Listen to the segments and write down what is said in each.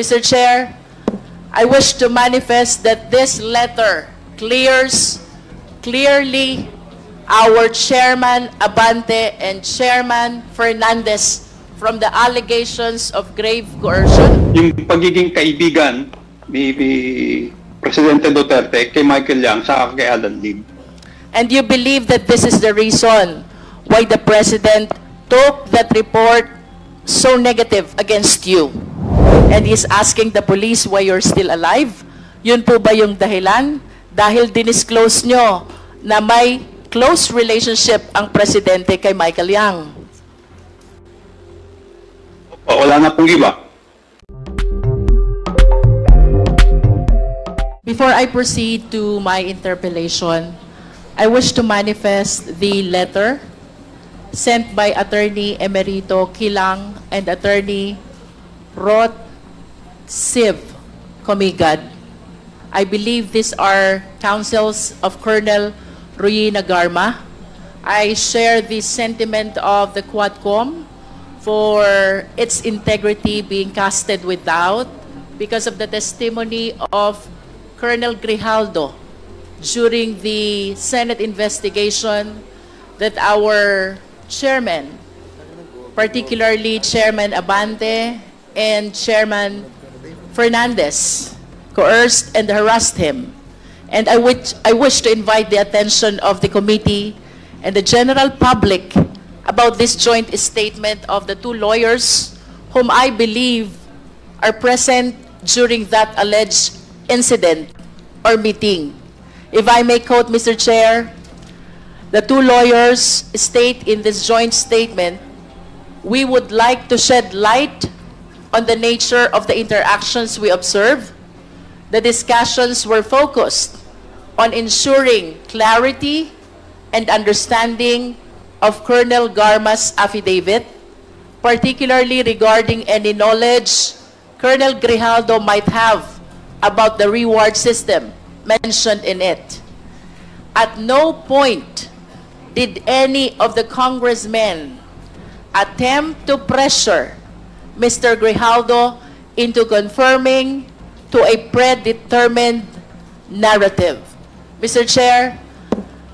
Mr. Chair, I wish to manifest that this letter clearly our Chairman Abante and Chairman Fernandez from the allegations of grave coercion. Yung pagiging kaibigan ni Presidente Duterte kay Michael Yang sa kay Alan Lim. And you believe that this is the reason why the President took that report so negative against you? And he's asking the police why you're still alive? Yun po ba yung dahilan? Dahil dinisclose nyo na may close relationship ang Presidente kay Michael Yang. Wala na pong iba. Before I proceed to my interpellation, I wish to manifest the letter sent by Attorney Emerito Kilang and Attorney Rod Siv Comigad. I believe these are counsels of Colonel Ruyina Garma. I share the sentiment of the Quadcom for its integrity being casted with doubt because of the testimony of Colonel Grijaldo during the Senate investigation that our chairman, particularly Chairman Abante and Chairman Fernandez, coerced and harassed him. And I wish to invite the attention of the committee and the general public about this joint statement of the two lawyers whom I believe are present during that alleged incident or meeting. If I may quote, Mr. Chair, the two lawyers state in this joint statement, we would like to shed light on the nature of the interactions we observed. The discussions were focused on ensuring clarity and understanding of Colonel Garma's affidavit, particularly regarding any knowledge Colonel Grijaldo might have about the reward system mentioned in it. At no point did any of the congressmen attempt to pressure Mr. Grijaldo into confirming to a predetermined narrative. Mr. Chair,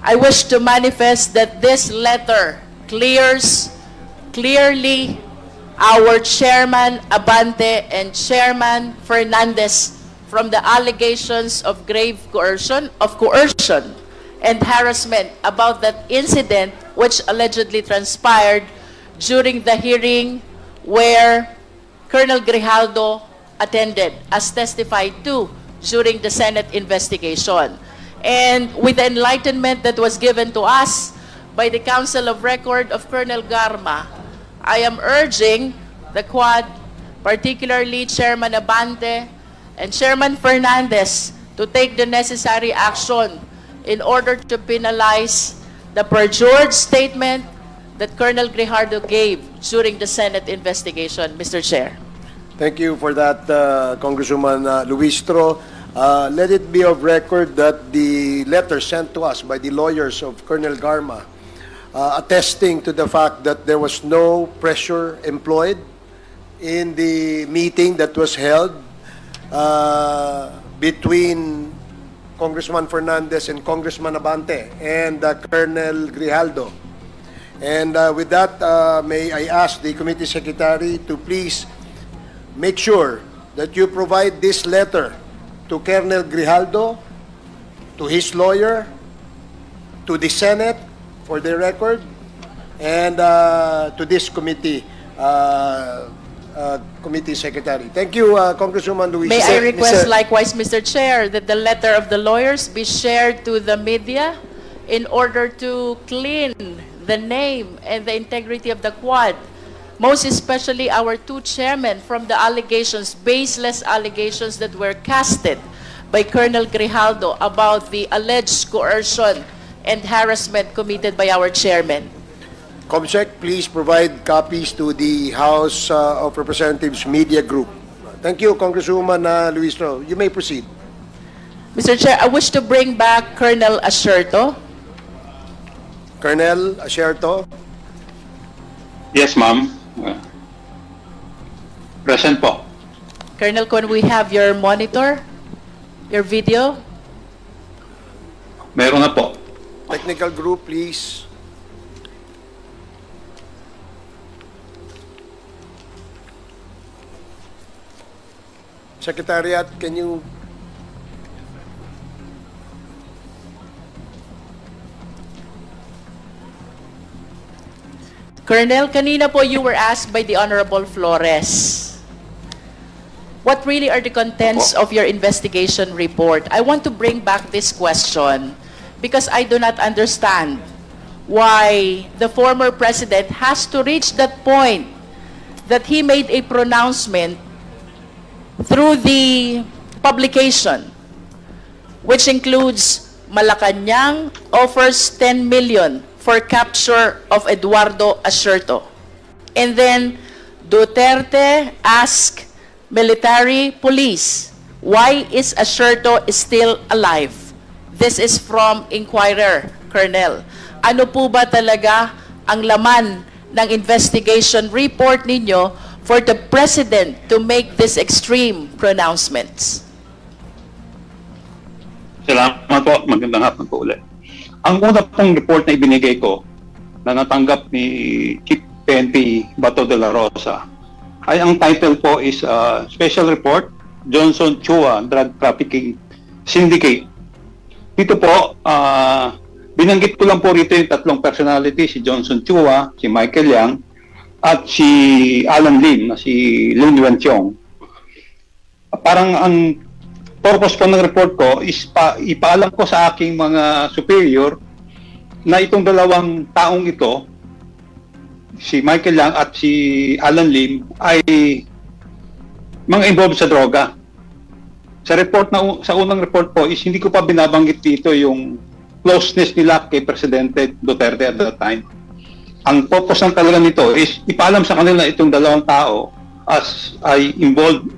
I wish to manifest that this letter clearly our Chairman Abante and Chairman Fernandez from the allegations of grave coercion and harassment about that incident which allegedly transpired during the hearing where Colonel Grijaldo attended as testified to during the Senate investigation. And with the enlightenment that was given to us by the Council of Record of Colonel Garma, I am urging the Quad, particularly Chairman Abante and Chairman Fernandez, to take the necessary action in order to penalize the perjured statement that Colonel Grijaldo gave during the Senate investigation. Mr. Chair. Thank you for that, Congresswoman Luistro. Let it be of record that the letter sent to us by the lawyers of Colonel Garma attesting to the fact that there was no pressure employed in the meeting that was held between Congressman Fernandez and Congressman Abante and Colonel Grijaldo. And with that, may I ask the committee secretary to please make sure that you provide this letter to Colonel Grijaldo, to his lawyer, to the Senate for the record, and to this committee, committee secretary. Thank you, Congresswoman Luis. May I request likewise, Mr. Chair, that the letter of the lawyers be shared to the media in order to clean the name and the integrity of the Quad, most especially our two chairmen from the allegations, baseless allegations that were casted by Colonel Grijaldo about the alleged coercion and harassment committed by our chairman. COMSEC, please provide copies to the House of Representatives Media Group. Thank you, Congresswoman Luistro. You may proceed. Mr. Chair, I wish to bring back Colonel Asherto. Colonel Asherto. Yes, ma'am. Present po. Colonel, can we have your monitor, your video? Meron na po. Technical group, please. Secretariat, can you... Colonel, kanina po you were asked by the Honorable Flores, what really are the contents of your investigation report? I want to bring back this question because I do not understand why the former president has to reach that point that he made a pronouncement through the publication, which includes Malacanang offers 10 million for capture of Eduardo Asierto. And then Duterte asked military police, why is Asierto still alive? This is from Inquirer, Colonel. Ano po ba talaga ang laman ng investigation report ninyo for the President to make these extreme pronouncements? Salamat po. Magandang hapon po ulit. Ang una pong report na ibinigay ko na natanggap ni Chief PNP Bato de la Rosa ay ang title po is Special Report Johnson Chua Drug Trafficking Syndicate. Dito po, binanggit ko lang po rito yung tatlong personality, si Johnson Chua, si Michael Yang, at si Alan Lim, na si Lin Wenqiong. Parang ang purpose po ng report ko is ipaalam ko sa aking mga superior na itong dalawang taong ito, si Michael Yang at si Alan Lim, ay mga involved sa droga. Sa unang report po is hindi ko pa binabanggit dito yung closeness nila kay Presidente Duterte at that time. Ang purpose ng talaga nito is ipaalam sa kanila itong dalawang tao as ay involved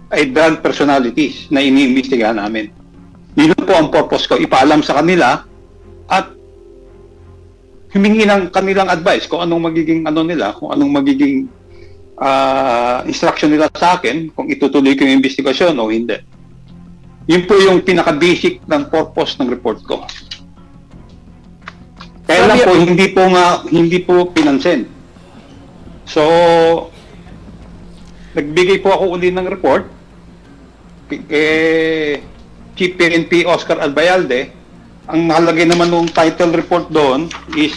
ay drug personalities na iniimbestigahan namin. Yun po ang purpose ko, ipaalam sa kanila at humingi ng kanilang advice kung anong magiging kung anong magiging instruction nila sa akin kung itutuloy ko yung investigasyon o hindi. Yun po yung pinaka-basic ng purpose ng report ko. Kaya lang po, hindi po pinansin. So, nagbigay po ako uli ng report kay Chief PNP Oscar Albayalde. Ang nakalagay naman ng title report doon is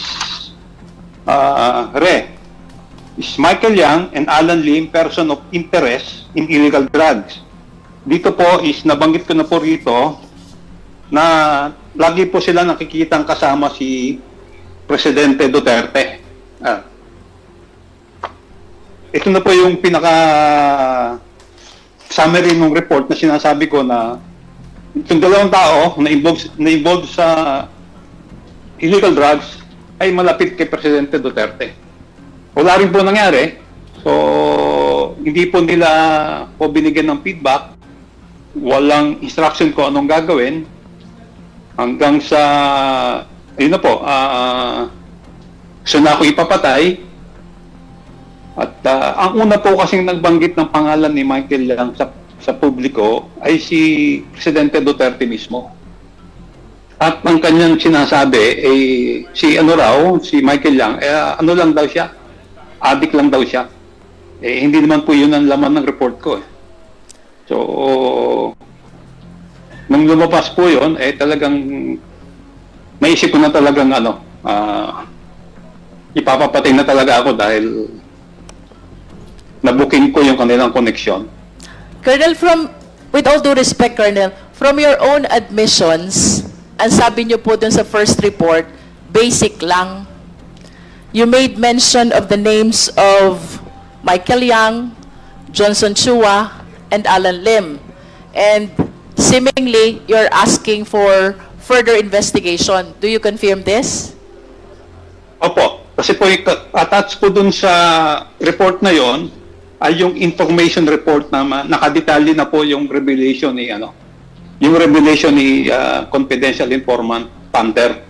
is Michael Yang and Alan Lim, person of interest in illegal drugs. Dito po is nabanggit ko na po rito na lagi po sila nakikitang kasama si Presidente Duterte. Ito na po yung pinaka summary ng report na sinasabi ko na itong dalawang tao na involved sa illegal drugs ay malapit kay Presidente Duterte. Wala rin po nangyari. So, hindi po nila po binigyan ng feedback. Walang instruction ko anong gagawin. Hanggang sa, ayun na po, gusto na ako ipapatay. At ang una po kasing nagbanggit ng pangalan ni Michael Yang sa publiko ay si Presidente Duterte mismo. At ang kanyang sinasabi ay si Michael Yang, ano lang daw siya? Addict lang daw siya. Hindi naman po yun ang laman ng report ko. So, nung lumabas po yun, talagang naisip ko na talagang ipapapatay na talaga ako dahil nabuking ko yung kanilang connection. Colonel, with all due respect, Colonel, from your own admissions, ang sabi niyo po dun sa first report, basic lang. You made mention of the names of Michael Yang, Johnson Chua, and Alan Lim. And seemingly, you're asking for further investigation. Do you confirm this? Opo. Kasi po, attached po dun sa report na yon ay yung information report na nakadetalye na po yung revelation ni confidential informant Panther.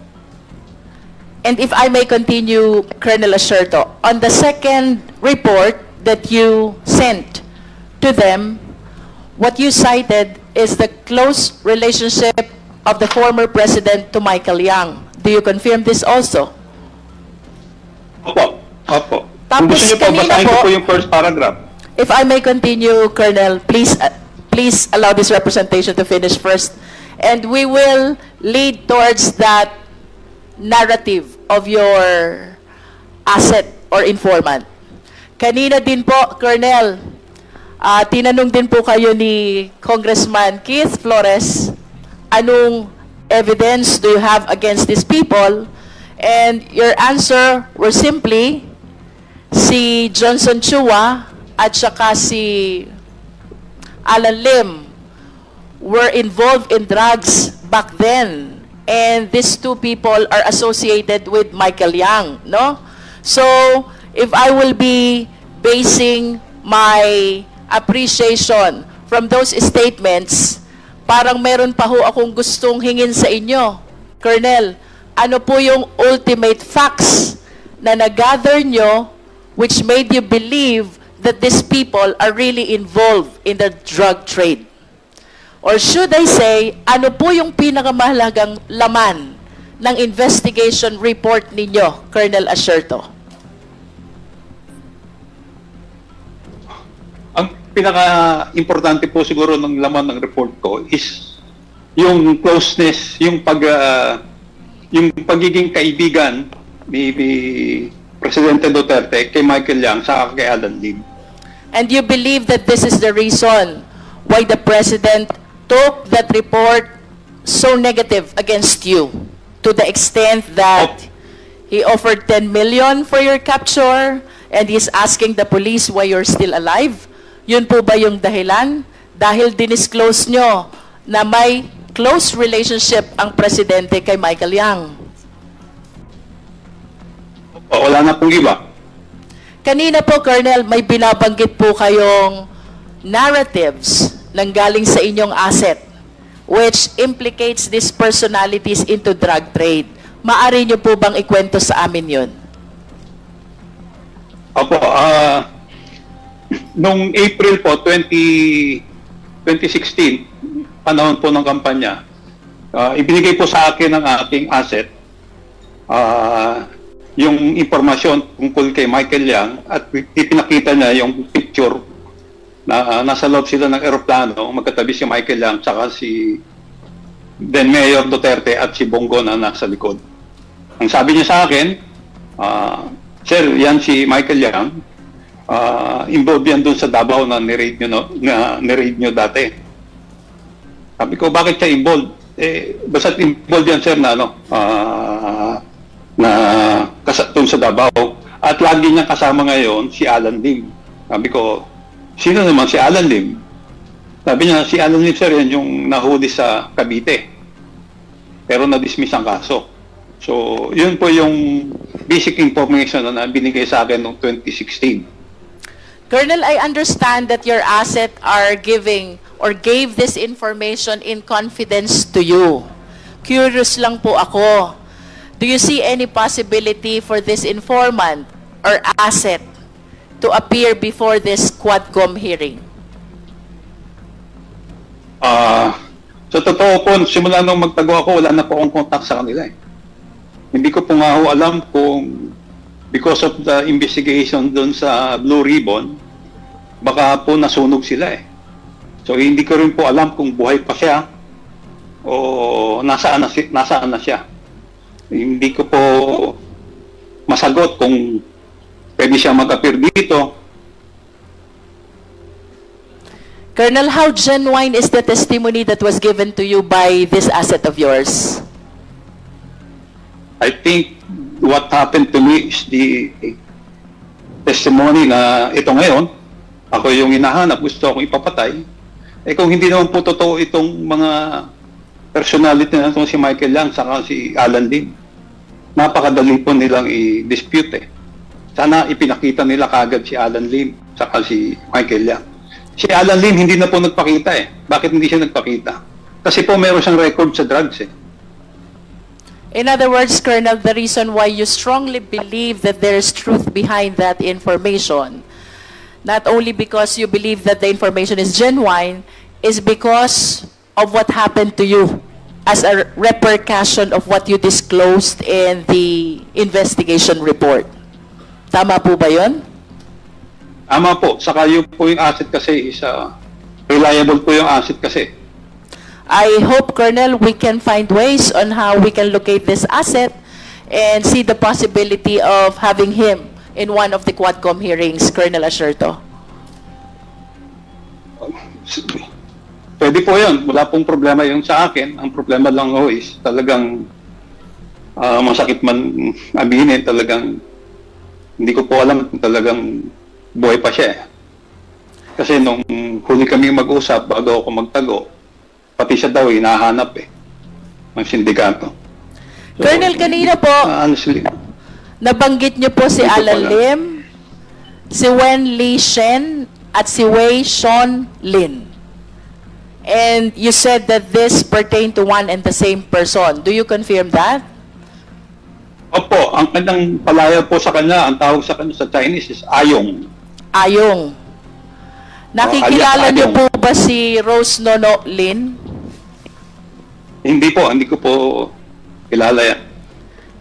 And if I may continue, Colonel Asierto, on the second report that you sent to them, what you cited is the close relationship of the former president to Michael Yang. Do you confirm this also? Opo. Kung Tapos gusto niyo po, kanina basahin ko po- po yung first paragraph. If I may continue, Colonel, please allow this representation to finish first. And we will lead towards that narrative of your asset or informant. Kanina din po, Colonel, tinanong din po kayo ni Congressman Keith Flores, anong evidence do you have against these people? And your answer were simply, si Johnson Chua at saka si Alan Lim were involved in drugs back then. And these two people are associated with Michael Yang, no? So, if I will be basing my appreciation from those statements, parang meron pa ho akong gustong hingin sa inyo. Colonel, ano po yung ultimate facts na nag-gather nyo which made you believe that these people are really involved in the drug trade? Or should I say, ano po yung pinakamahalagang laman ng investigation report ninyo, Colonel Asierto? Ang pinaka-importante po siguro ng laman ng report ko is yung closeness, yung pagiging kaibigan ni Presidente Duterte kay Michael Yang sa kay Alan Lim. And you believe that this is the reason why the President took that report so negative against you to the extent that he offered 10 million for your capture and he's asking the police why you're still alive? Yun po ba yung dahilan? Dahil dinisclose nyo na may close relationship ang Presidente kay Michael Yang. Wala na pong iba. Kanina po, Colonel, may binabanggit po kayong narratives nang galing sa inyong asset which implicates these personalities into drug trade. Maari nyo po bang ikwento sa amin yun? Opo, nung April po, 2016, panahon po ng kampanya, ibinigay po sa akin ng aking asset yung impormasyon tungkol kay Michael Yang at ipinakita niya yung picture na nasa loob sila ng eroplano, magkatabi si Michael Yang tsaka si then Mayor Duterte at si Bongo na nasa likod. Ang sabi niya sa akin, Sir, yan si Michael Yang, involved yan dun sa Davao na ni-raid nyo dati. Sabi ko, bakit siya involved? Basta involved yan, sir, na dun sa Davao. At lagi niya kasama ngayon si Alan Lim. Sabi ko, sino naman si Alan Lim? Sabi niya, si Alan Lim, sir, yan yung nahuli sa Cavite. Pero na-dismiss ang kaso. So, yun po yung basic information na binigay sa akin noong 2016. Colonel, I understand that your asset are giving or gave this information in confidence to you. Curious lang po ako. Do you see any possibility for this informant or asset to appear before this Quadcom hearing? So totoo po, simula nung magtago ako, wala na po akong contact sa kanila eh. Hindi ko po nga ho alam kung because of the investigation doon sa Blue Ribbon, baka po nasunog sila eh. So hindi ko rin po alam kung buhay pa siya o nasaan na siya. Hindi ko po masagot kung pwede siya mag-appear dito. Colonel, how genuine is the testimony that was given to you by this asset of yours? I think what happened to me is the testimony na ito ngayon, ako yung hinahanap, gusto akong ipapatay. Kung hindi naman po totoo itong mga personality na itong si Michael Yang saka si Alan Lim, napakadali po nilang i-dispute eh. Sana ipinakita nila kagad si Alan Lim saka si Michael Yang. Si Alan Lim hindi na po nagpakita eh. Bakit hindi siya nagpakita? Kasi po meron siyang record sa drugs eh. In other words, Colonel, the reason why you strongly believe that there is truth behind that information, not only because you believe that the information is genuine, is because of what happened to you as a repercussion of what you disclosed in the investigation report. Tama po ba yun? Tama po. Saka yung po yung asset kasi is reliable po yung asset kasi. I hope, Colonel, we can find ways on how we can locate this asset and see the possibility of having him in one of the Quadcom hearings, Colonel Asherto. Pwede po yun. Wala pong problema yung sa akin. Ang problema lang ho is talagang masakit man aminin, talagang hindi ko po alam kung talagang buhay pa siya eh. Kasi nung huli kami mag-usap bago ako magtago, pati siya daw hinahanap eh, ng sindikato. So, Colonel, kanina po, honestly, nabanggit niyo po si Dito Alan pala. Lim, si Wen Li Shen, at si Wei Sean Lin. And you said that this pertained to one and the same person. Do you confirm that? opo, ang kanyang palaya po sa kanya, ang tawag sa kanya sa Chinese is Ayong. Ayong. Nakikilala alias niyo Ayong. po ba si Rose Nono Lin? Hindi ko po kilala yan.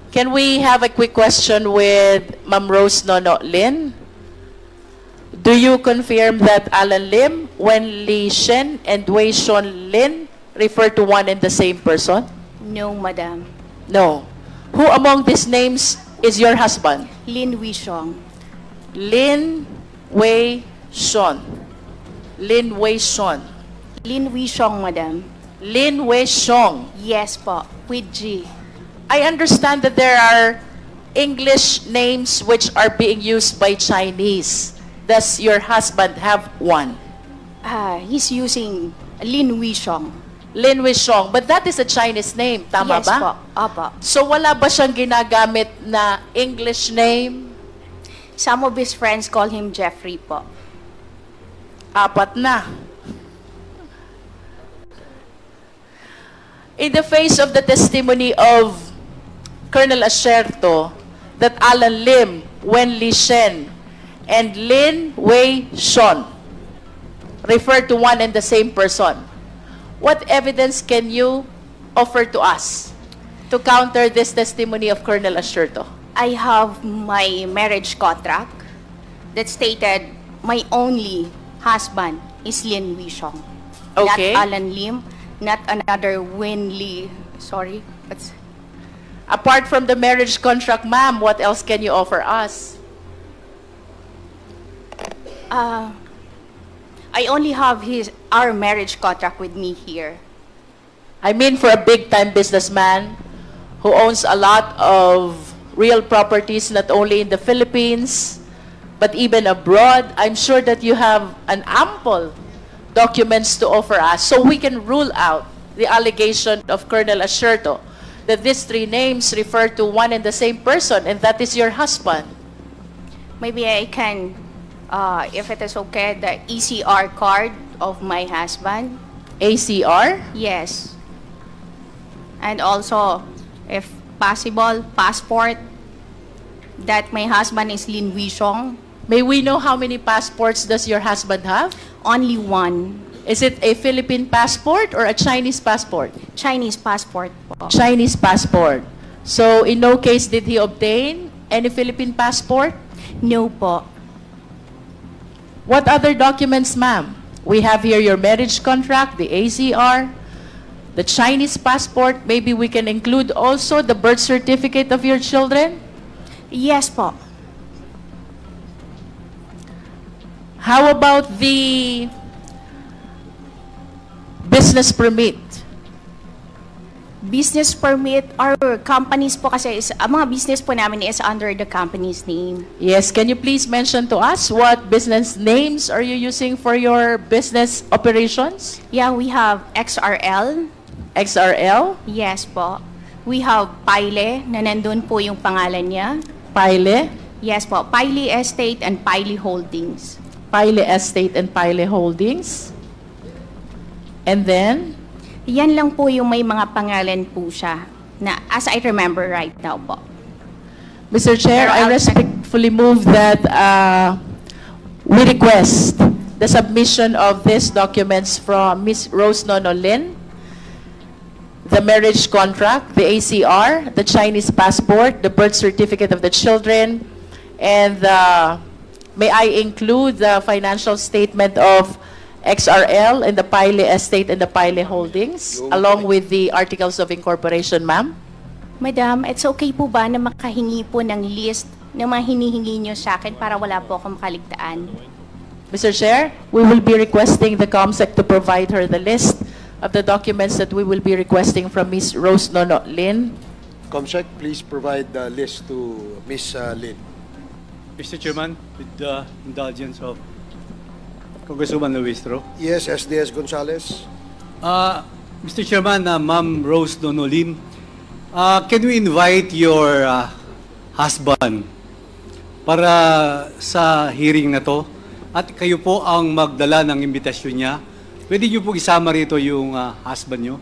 Can we have a quick question with Ma'am Rose Nono Lin? Do you confirm that Alan Lim, Wen Li Shen, and Wei Sean Lin refer to one and the same person? No, Madam. No. Who among these names is your husband? Lin Wishong. Lin Wei Sean. Lin Wei Sean. Lin Wishong, Madam. Lin Wei Sean. Yes po, with G. I understand that there are English names which are being used by Chinese. Does your husband have one? He's using Lin Wishong. Lin Wei Sean. But that is a Chinese name, tama Yes ba? po, opo. So wala ba siyang ginagamit na English name? Some of his friends call him Jeffrey po. Apat na. In the face of the testimony of Colonel Asherto that Alan Lim, Wen Li Shen, and Lin Wei Sean refer to one and the same person, what evidence can you offer to us to counter this testimony of Colonel Asherto? I have my marriage contract that stated my only husband is Lin Wishong. Okay. Not Alan Lim, not another Wen Li. Sorry, what's... Apart from the marriage contract, ma'am, what else can you offer us? I only have our marriage contract with me here. I mean, for a big-time businessman who owns a lot of real properties, not only in the Philippines, but even abroad, I'm sure that you have an ample documents to offer us so we can rule out the allegation of Colonel Asherto that these three names refer to one and the same person, and that is your husband. Maybe I can, if it is okay, the ECR card of my husband. ACR? Yes. And also, if possible, passport that my husband is Lin Wishong. May we know how many passports does your husband have? Only one. Is it a Philippine passport or a Chinese passport? Chinese passport po. Chinese passport. So, in no case did he obtain any Philippine passport? No po. What other documents, ma'am? We have here your marriage contract, the ACR, the Chinese passport. Maybe we can include also the birth certificate of your children. Yes po. How about the business permit? Business permit, our companies po kasi is, ang mga business po namin is under the company's name. Yes, can you please mention to us what business names are you using for your business operations? Yeah, we have XRL. XRL, Yes po. We have Pile, na nandun po yung pangalan niya. Pile, Yes po, Pile Estate and Pile Holdings. Pile Estate and Pile Holdings. And then, Yan lang po yung may mga pangalan po siya na as I remember right now po. Mr. Chair, Pero I I'll check. respectfully move that we request the submission of these documents from Ms. Rose Nonolin, the marriage contract, the ACR, the Chinese passport, the birth certificate of the children, and may I include the financial statement of XRL and the Pile Estate and the Pile Holdings, along with the articles of incorporation, ma'am? Madam, it's okay po ba na makahingi po ng list ng mga hinihingi nyo sa akin para wala po akong makaligtaan? Mr. Chair, we will be requesting the COMSEC to provide her the list of the documents that we will be requesting from Ms. Rose Nonolin. Comsec, please provide the list to Ms. Lin. Mr. Chairman, with the indulgence of Congresswoman Luistro. Yes, SDS Gonzales. Mr. Chairman, Ma'am Rose Nonolin, can we invite your husband para sa hearing na to? At kayo po ang magdala ng imbitasyon niya. Pwede niyo po isama rito yung husband niyo?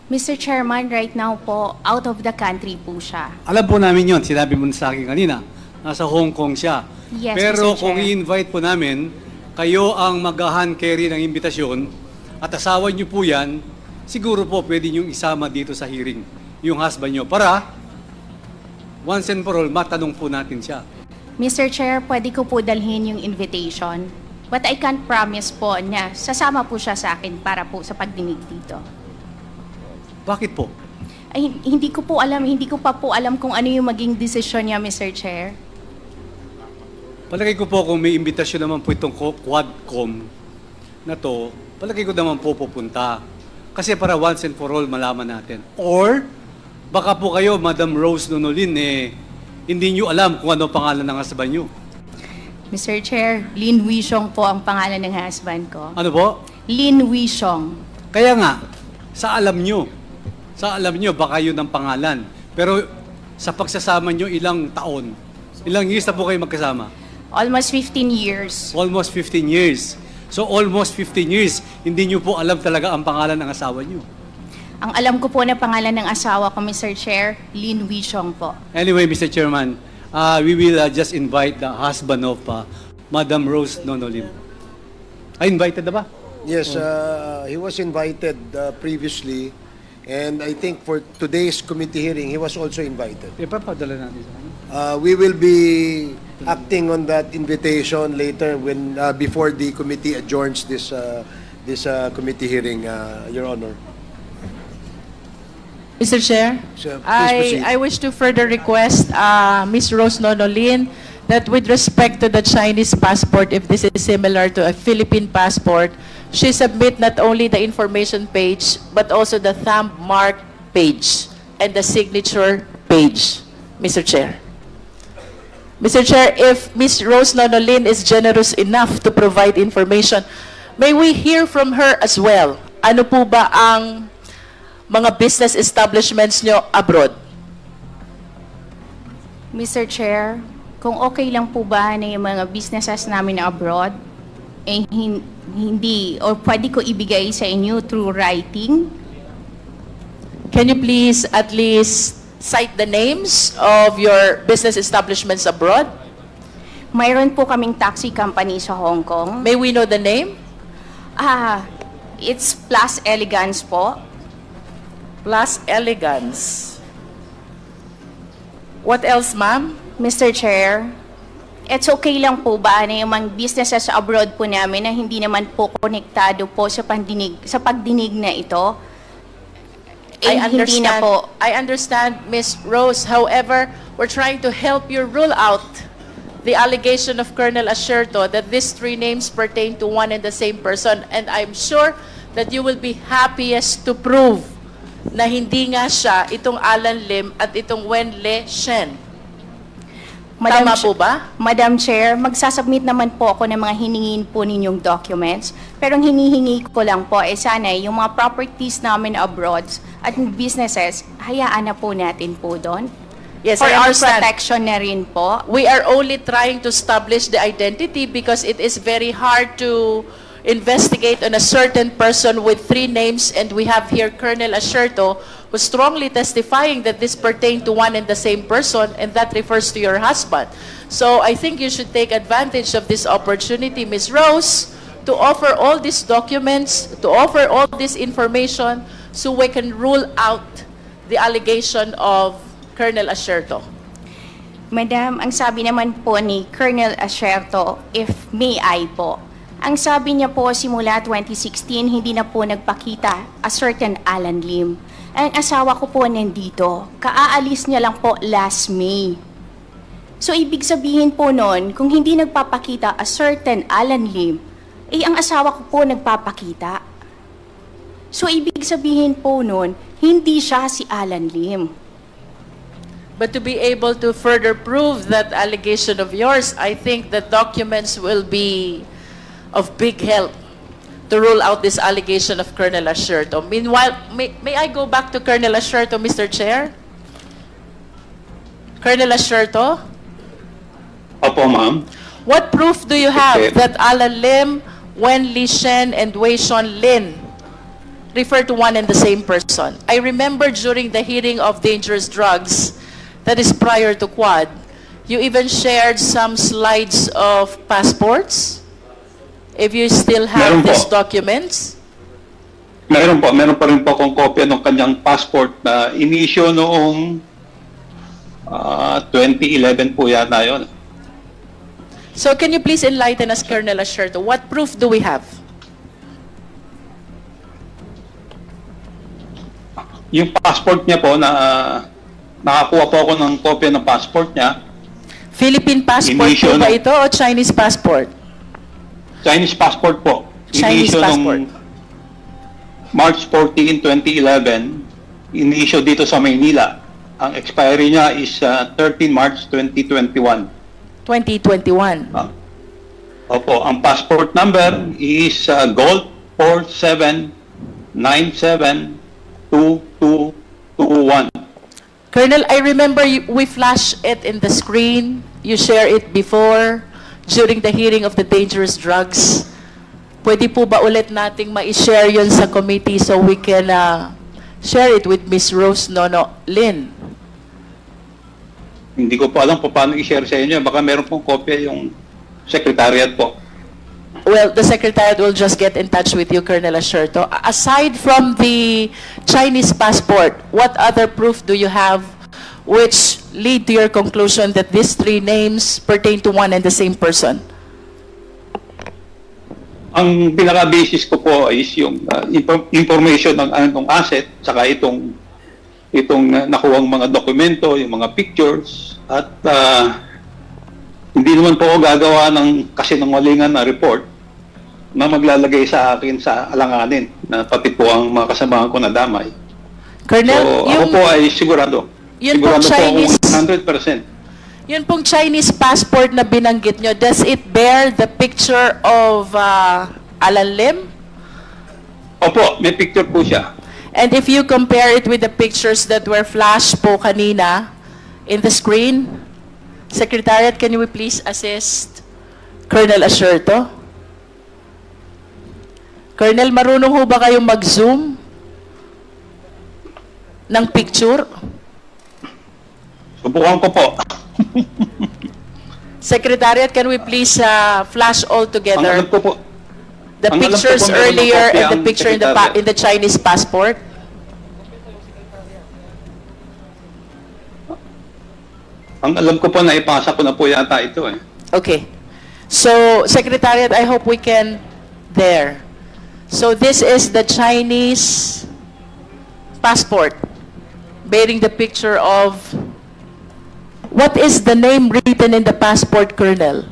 Mr. Chairman, right now po, out of the country po siya. Alam po namin yon, sinabi mo sa akin kanina. Nasa Hong Kong siya. Yes, Pero Mr. kung Chair. i-invite po namin, kayo ang mag-hand carry ng imbitasyon at asawa niyo po yan, siguro po pwede niyong isama dito sa hearing yung husband niyo para once and for all, matanong po natin siya. Mr. Chair, pwede ko po dalhin yung invitation. But I can't promise po na sasama po siya sa akin para po sa pagdinig dito. Bakit po? Ay, hindi ko pa po alam kung ano yung maging desisyon niya, Mr. Chair. Palagay ko po kung may imbitasyon naman po itong Quadcom na to, palagay ko naman po pupunta. Kasi para once and for all malaman natin. Or, baka po kayo, Madam Rose Nonolin, hindi nyo alam kung ano pangalan ng husband nyo. Mr. Chair, Lin Wishong po ang pangalan ng husband ko. Ano po? Lin Wishong. Kaya nga, sa alam nyo, baka yun ang pangalan. Pero sa pagsasama nyo, ilang taon? Ilang years na po kayo magkasama? Almost 15 years. Almost 15 years. So almost 15 years, hindi nyo po alam talaga ang pangalan ng asawa nyo. Ang alam ko po na pangalan ng asawa ko, Mr. Chair, Lin Wishong po. Anyway, Mr. Chairman, we will just invite the husband of Madam Rose Nonolin. Ay, invited na ba? Yes, he was invited previously, and I think for today's committee hearing, he was also invited. Ipapadala natin sa kanya. We will be acting on that invitation later when before the committee adjourns this committee hearing, Your Honor. Mr. Chair, So, please proceed. I wish to further request Ms. Rose Nonolin that with respect to the Chinese passport, if this is similar to a Philippine passport, she submit not only the information page, but also the thumb mark page and the signature page, Mr. Chair. Mr. Chair, if Ms. Rose Nonolin is generous enough to provide information, may we hear from her as well? Ano po ba ang mga business establishments nyo abroad? Mr. Chair, kung okay lang po ba na yung mga businesses namin abroad, hindi, o pwede ko ibigay sa inyo through writing? Can you please at least cite the names of your business establishments abroad? Mayroon po kaming taxi company sa Hong Kong. May we know the name? It's Plus Elegance po. Plus Elegance. What else, ma'am? Mr. Chair, it's okay lang po ba na yung mga businesses abroad po namin na hindi naman po konektado po sa pagdinig na ito? Hindi na po. I understand, Ms. Rose. However, we're trying to help you rule out the allegation of Colonel Asherto that these three names pertain to one and the same person. And I'm sure that you will be happiest to prove na hindi nga siya itong Alan Lim at itong Wen Le Shen. Tama po ba? Madam Chair, magsasubmit naman po ako ng mga hiningin po ninyong documents. Pero ang hinihingi ko lang po sana yung mga properties namin abroad at businesses, hayaan na po natin po doon. Yes, For I our understand. protection na rin po. We are only trying to establish the identity because it is very hard to investigate on a certain person with three names, and we have here Colonel Asherto who's strongly testifying that this pertained to one and the same person, and that refers to your husband. So I think you should take advantage of this opportunity, Ms. Rose, to offer all these documents, to offer all this information so we can rule out the allegation of Colonel Asierto? Madam, ang sabi naman po ni Colonel Asierto, if may I po, ang sabi niya po simula 2016, hindi na po nagpakita a certain Alan Lim. Ang asawa ko po nandito, kaaalis niya lang po last May. So ibig sabihin po nun, kung hindi nagpapakita a certain Alan Lim, ang asawa ko po nagpapakita. So ibig sabihin po nun, hindi siya si Alan Lim. But to be able to further prove that allegation of yours, I think the documents will be of big help to rule out this allegation of Colonel Asierto. Meanwhile, may I go back to Colonel Asierto, Mr. Chair? Colonel Asierto, Opo, ma'am. what proof do you have Okay. that Alan Lim, Wen Li Shen, and Wei Sean Lin refer to one and the same person? I remember during the hearing of dangerous drugs, that is prior to Quad, you even shared some slides of passports. If you still have Meron po. these documents, Meron po, meron pa rin po akong kopya ng kanyang passport na ini-issue noong 2011 po yata yun. so can you please enlighten us, Colonel Asierto, what proof do we have? Yung passport niya po na nakakuha po ako ng kopya ng passport niya, Philippine passport Ini-issue po ba ng- ito o Chinese passport? Chinese passport po. Chinese Ini-issue passport. nung March 14, 2011, ini-issue dito sa Maynila. Ang expiry niya is 13 March 2021. 2021. Opo, ang passport number is Gold 47972221. Colonel, I remember we flash it in the screen. You share it before, during the hearing of the dangerous drugs. Pwede po ba ulit nating ma-share yun sa committee so we can share it with Ms. Rose Nono Lin? Hindi ko po alam po paano i-share sa inyo. Baka meron pong kopya yung secretariat po. Well, the Secretariat will just get in touch with you, Colonel Asierto. Aside from the Chinese passport, what other proof do you have which lead to your conclusion that these three names pertain to one and the same person? Ang pinaka-basis ko po is yung information ng anong asset, saka itong nakuwang mga dokumento, yung mga pictures, at hindi naman po ako gagawa ng kasinungalingan na report na maglalagay sa akin sa alanganin na pati po ang mga kasamahan ko na damay. Colonel, So ako po ay sigurado. yun pong Sigurado po Chinese- akong 100%. Yun pong Chinese passport na binanggit nyo, does it bear the picture of Alan Lim? Opo, may picture po siya. And if you compare it with the pictures that were flashed po kanina in the screen, Secretariat, can you please assist Colonel Asierto? Colonel, marunong ho ba kayong mag-zoom ng picture? Subukan ko po. Secretariat, can we please flash all Ang together alam ko po, the ang alam ko pictures po, meron ng earlier kopya and the ang picture in Secretariat. in the Chinese passport? ang alam ko po na ipasa ko na po yata ito eh. Okay. So, Secretariat, I hope we can there. So, this is the Chinese passport bearing the picture of, what is the name written in the passport, Colonel?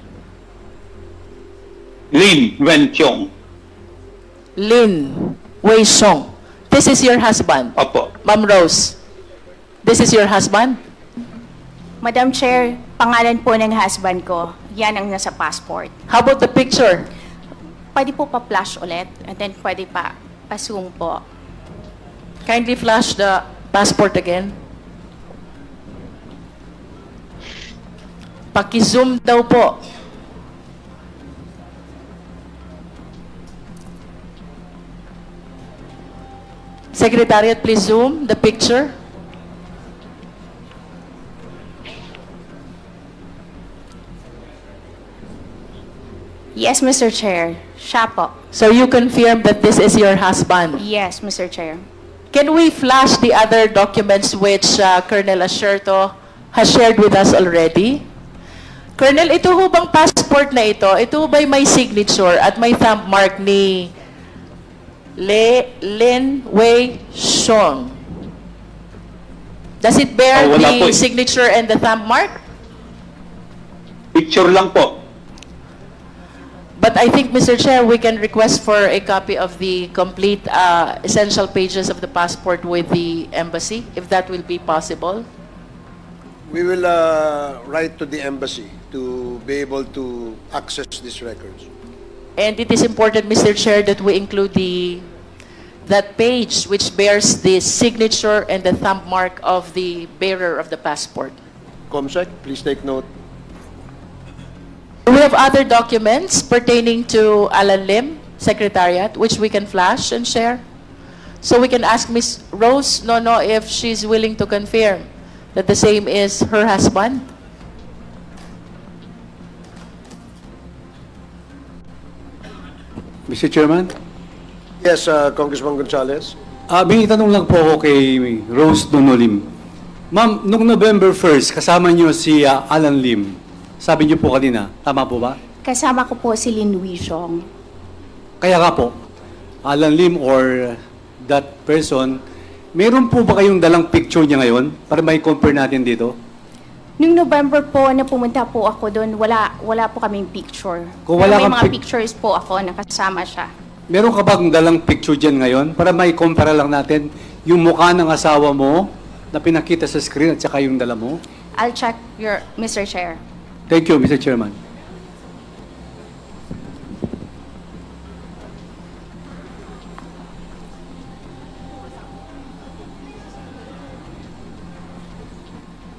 Lin Wenqiong. Lin Wei Song. This is your husband, Opo. Ma'am Rose. This is your husband? Madam Chair, pangalan po ng husband ko, yan ang nasa passport. How about the picture? Pwede po pa-flash ulit, and then pwede pa-zoom po. Kindly flash the passport again. Paki-zoom daw po. Secretariat, please zoom the picture. Yes, Mr. Chair. Siya po. So you confirm that this is your husband. Yes, Mr. Chair. Can we flash the other documents which Colonel Asherto has shared with us already? Colonel, ito ho bang passport na ito ho ba'y may signature at may thumb mark ni Lin Wei Xiong? Does it bear Wala the po eh. signature and the thumb mark? Picture lang po. But I think, Mr. Chair, we can request for a copy of the complete essential pages of the passport with the embassy, if that will be possible. We will write to the embassy to be able to access these records. And it is important, Mr. Chair, that we include that page which bears the signature and the thumb mark of the bearer of the passport. Comsec, please take note. Do we have other documents pertaining to Alan Lim, Secretariat, which we can flash and share? So we can ask Ms. Rose Nono if she's willing to confirm that the same is her husband. Mr. Chairman? Yes, Congressman Gonzales. May tanong lang po ako kay Rose Donolim. Ma'am, noong November 1st, kasama niyo si Alan Lim. Sabi niyo po kanina, tama po ba? Kasama ko po si Lin Wishong. Kaya nga po, Alan Lim or that person, meron po ba kayong dalang picture niya ngayon para may compare natin dito? Noong November po na pumunta po ako doon, wala po kaming picture. Kung wala Pero may kang mga pictures po ako na kasama siya. Meron ka bang dalang picture dyan ngayon para may compare lang natin yung mukha ng asawa mo na pinakita sa screen at saka yung dala mo? I'll check Mr. Chair. Thank you, Mr. Chairman.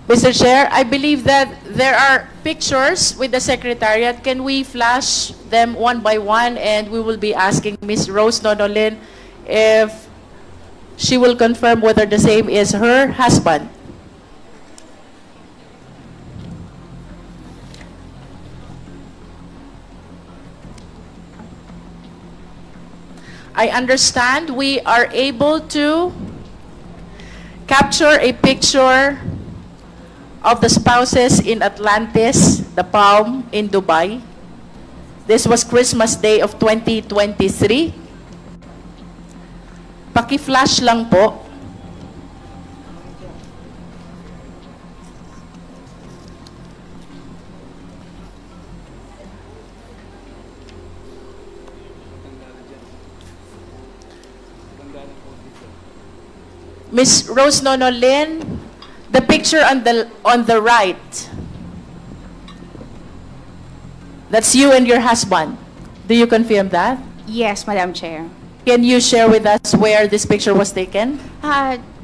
Mr. Chair, I believe that there are pictures with the Secretariat. Can we flash them one by one? And we will be asking Ms. Rose Nonolin if she will confirm whether the same is her husband. I understand we are able to capture a picture of the spouses in Atlantis, the Palm in Dubai. This was Christmas Day of 2023. Paki-flash lang po. Miss Rose Nonolin, the picture on the right, that's you and your husband. Do you confirm that? Yes, Madam Chair. Can you share with us where this picture was taken?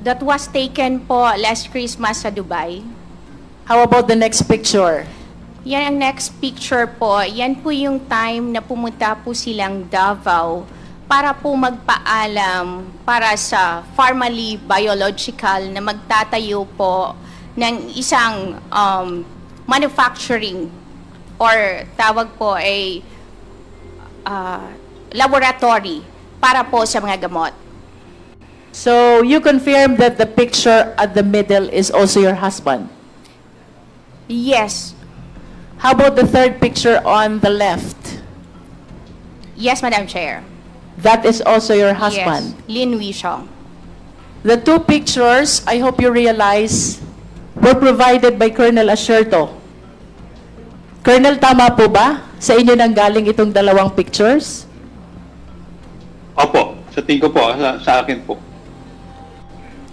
That was taken po last Christmas sa Dubai. How about the next picture? Yan ang next picture po. Yan po yung time na pumunta po silang Davao para po magpaalam para sa Pharmaly Biological na magtatayo po ng isang manufacturing or tawag po ay laboratory para po sa mga gamot. So you confirm that the picture at the middle is also your husband? Yes. How about the third picture on the left? Yes, Madam Chair. That is also your husband? Yes, Lin Wishong. The two pictures, I hope you realize, were provided by Colonel Asherto. Colonel, tama po ba? Sa inyo nang galing itong dalawang pictures? Opo, sa tingin ko po, sa akin po.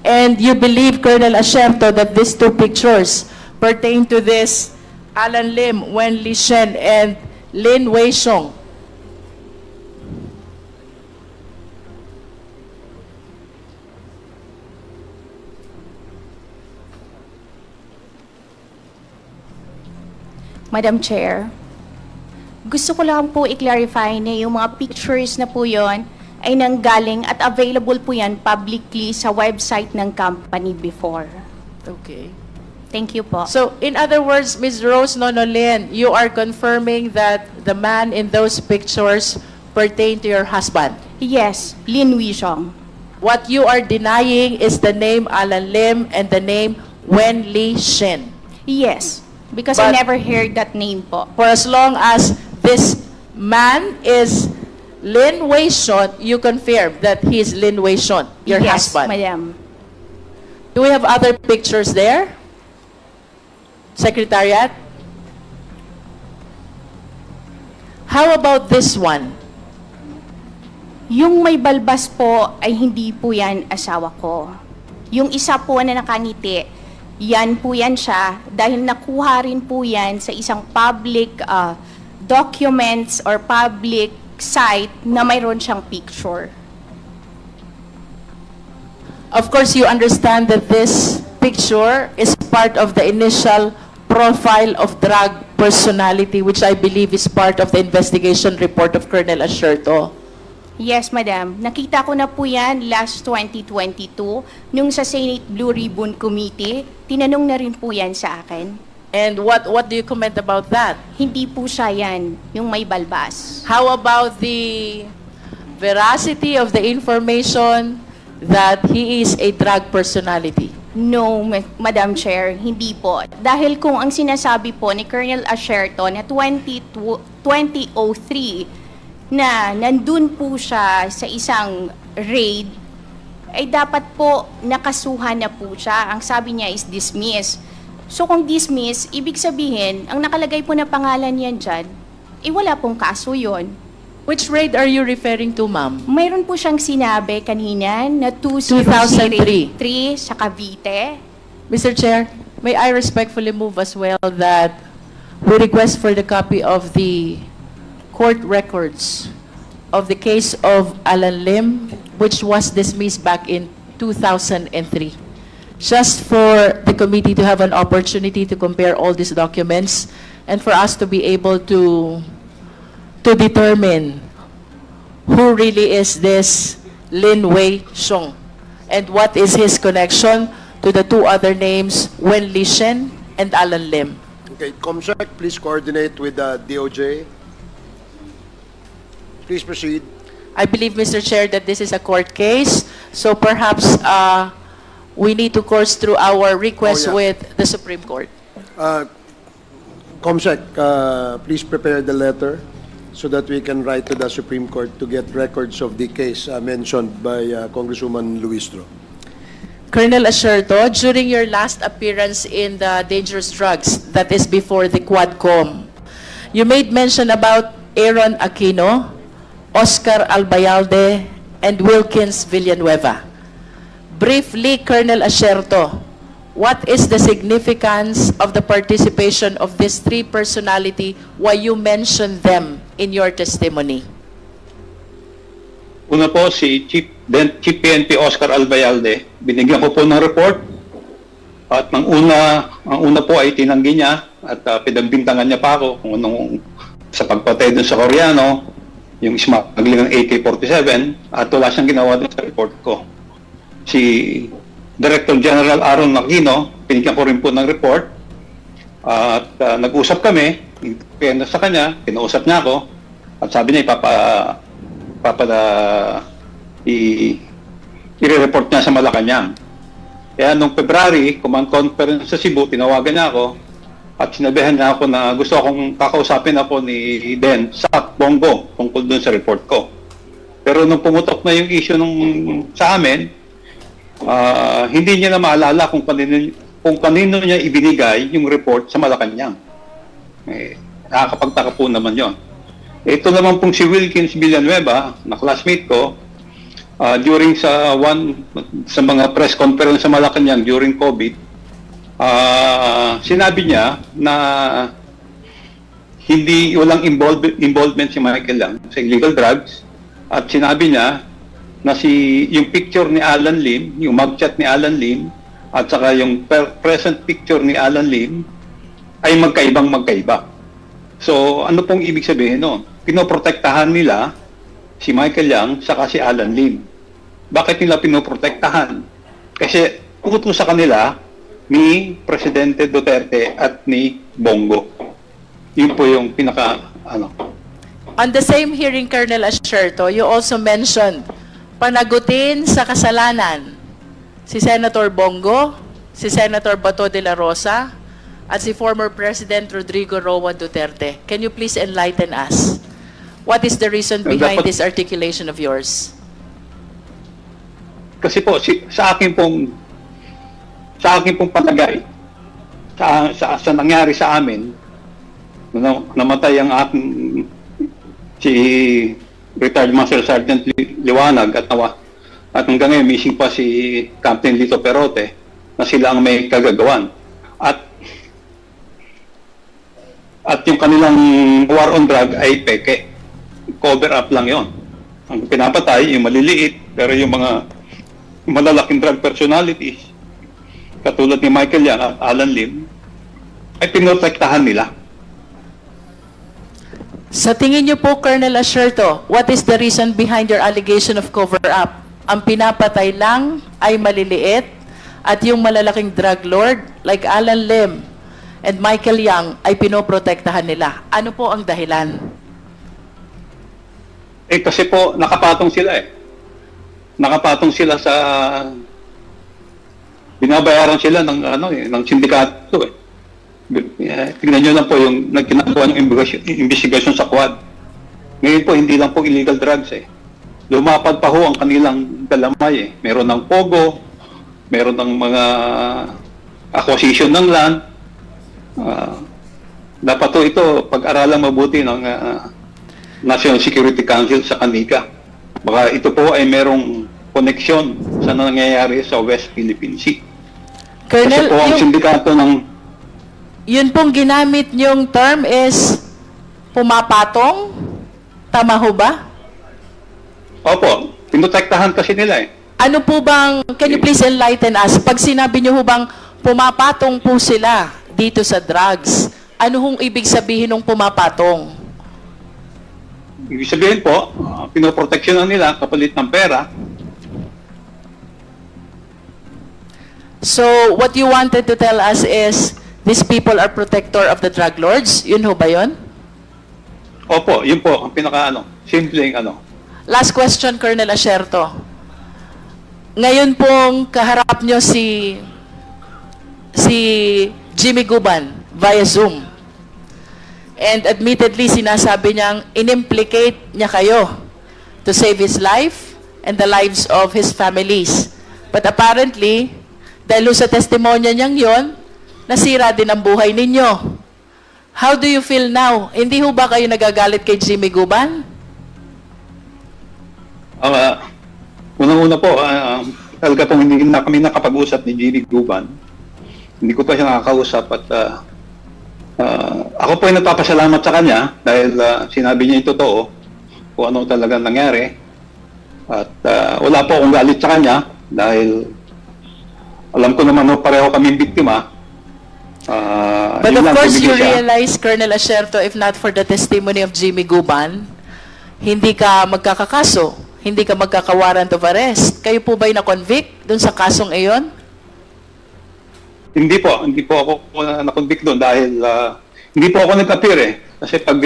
And you believe, Colonel Asherto, that these two pictures pertain to this Alan Lim, Wen Li Shen, and Lin Wei Xiong? Madam Chair, gusto ko lang po i-clarify na yung mga pictures na po yon ay nanggaling at available po yan publicly sa website ng company before. Okay. Thank you po. So, in other words, Ms. Rose Nonolin, you are confirming that the man in those pictures pertain to your husband. Yes, Lin Wishong. What you are denying is the name Alan Lim and the name Wen Li Shin. Yes, because I But- never heard that name po. For as long as this man is Lin Wei Shon, you confirm that he is Lin Wei Shon, your Yes, husband. madam. Do we have other pictures there? Secretariat? How about this one? Yung may balbas po ay hindi po yan asawa ko. Yung isa po na nakangiti, yan po yan siya dahil nakuha rin po yan sa isang public documents or public site na mayroon siyang picture. Of course, you understand that this picture is part of the initial profile of drug personality, which I believe is part of the investigation report of Colonel Asherto. Yes, madam. Nakita ko na po yan last 2022 nung sa Senate Blue Ribbon Committee. Tinanong na rin po yan sa akin. And what do you comment about that? Hindi po siya yan, yung may balbas. How about the veracity of the information that he is a drug personality? No, Madam Chair, hindi po. Dahil kung ang sinasabi po ni Colonel Asherto na 2003 na nandun po siya sa isang raid, ay dapat po nakasuhan na po siya. Ang sabi niya is dismiss. So kung dismiss, ibig sabihin, ang nakalagay po na pangalan niyan dyan, wala pong kaso yun. Which raid are you referring to, ma'am? Mayroon po siyang sinabi kanina na 2003 sa Cavite. Mr. Chair, may I respectfully move as well that we request for the copy of the court records of the case of Alan Lim, which was dismissed back in 2003. Just for the committee to have an opportunity to compare all these documents and for us to be able to determine who really is this Lin Wei Shong and what is his connection to the two other names, Wen Li Shen and Alan Lim. Okay, COMSEC, please coordinate with the DOJ. Please proceed. I believe, Mr. Chair, that this is a court case, so perhaps we need to course through our request Oh, yeah. with the Supreme Court. COMSEC, please prepare the letter so that we can write to the Supreme Court to get records of the case mentioned by Congresswoman Luistro. Colonel Asherto, during your last appearance in the dangerous drugs, that is before the Quadcom, you made mention about Aaron Aquino, Oscar Albayalde, and Wilkins Villanueva. Briefly, Colonel Asherto, what is the significance of the participation of these three personality why you mentioned them in your testimony? Una po, si Chief PNP Oscar Albayalde, binigyan ko po ng report. At ang una po ay tinanggi niya at pinagbintangan niya pa ako kung anong sa pagpatay dun sa Koreano, yung smuggling ng AK-47, at wala siyang ginawa dun sa report ko. Si Director General Aaron Aquino, binigyan ko rin po ng report. At nag-usap kami, sa kanya, kinausap niya ako, at sabi niya i-report niya sa Malacanang. Kaya nung February, command conference sa Cebu, tinawagan niya ako at sinabihan niya ako na gusto akong kakausapin ako ni Den sa Bongo tungkol dun sa report ko. Pero nung pumutok na yung issue sa amin, hindi niya na maalala kung kanino niya ibinigay yung report sa Malacanang. Nakakapagtaka po naman yon. Ito naman pong si Wilkins Villanueva, na classmate ko, during sa mga press conference sa Malacanang during COVID, sinabi niya na walang involvement si Michael Lang sa illegal drugs, at sinabi niya na yung picture ni Alan Lim, yung mugshot ni Alan Lim, at saka yung present picture ni Alan Lim ay magkaiba. So, ano pong ibig sabihin no? Pinoprotektahan nila si Michael Yang saka si Alan Lim. Bakit nila pinoprotektahan? Kasi utos sa kanila ni Presidente Duterte at ni Bongo. Yun po yung On the same hearing, Colonel Asherto, you also mentioned panagutin sa kasalanan si Senator Bongo, si Senator Bato de la Rosa, at si former President Rodrigo Roa Duterte. Can you please enlighten us? What is the reason behind this articulation of yours? Kasi po, sa akin pong palagay, sa nangyari sa amin, namatay ang aking si retired Master Sergeant Liwanag at hanggang ngayon missing pa si Captain Lito Perote na sila ang may kagagawan. At yung kanilang war on drug ay peke. Cover up lang yon. Ang pinapatay, yung maliliit, pero yung mga malalaking drug personalities, katulad ni Michael Yang at Alan Lim, ay pinotektahan nila. Sa tingin niyo po, Colonel Asherto, what is the reason behind your allegation of cover-up? Ang pinapatay lang ay maliliit at yung malalaking drug lord like Alan Lim and Michael Yang ay pinoprotektahan nila. Ano po ang dahilan? Kasi po, nakapatong sila Nakapatong sila sa binabayaran sila ng sindikato Tingnan nyo lang po yung nagkinagawa ng investigasyon sa Quad. Ngayon po, hindi lang po illegal drugs Lumapad pa ho ang kanilang dalamay Meron ng pogo, meron ng mga acquisition ng land. Dapat po ito pag-aralan mabuti ng National Security Council sa Kanika. Baka ito po ay merong koneksyon sa nangyayari sa West Philippine Sea. Colonel, kasi po ang sindikato ng yun pong ginamit niyong term is pumapatong? Tama ho ba? Opo, pinotektahan kasi nila Ano po bang, can you please enlighten us? Pag sinabi niyo ho bang pumapatong po sila dito sa drugs, ano hong ibig sabihin ng pumapatong? Ibig sabihin po, pinoproteksyonan nila kapalit ng pera. So, what you wanted to tell us is these people are protector of the drug lords? Yun ho ba yun? Opo, yun po, ang simpleng Last question, Colonel Asherto. Ngayon pong kaharap nyo si Jimmy Guban via Zoom. And admittedly, sinasabi niyang inimplicate niya kayo to save his life and the lives of his families. But apparently, dahil sa testimonya niyang yon, nasira din ang buhay ninyo. How do you feel now? Hindi ho ba kayo nagagalit kay Jimmy Guban? Unang-una po, talaga pong hindi na kami nakapag-usap ni Jimmy Guban. Hindi ko pa siya nakakausap at ako po ay nagpapasalamat sa kanya dahil sinabi niya yung totoo kung ano talaga nangyari. At wala po akong galit sa kanya dahil alam ko naman pareho kaming biktima. But of course, you realize, Colonel Asherto, if not for the testimony of Jimmy Guban, hindi ka magkakakaso, hindi ka magkaka-warrant of arrest. Kayo po ba'y na-convict dun sa kasong iyon? Hindi po ako na-convict doon dahil hindi po ako nag-appear Kasi pag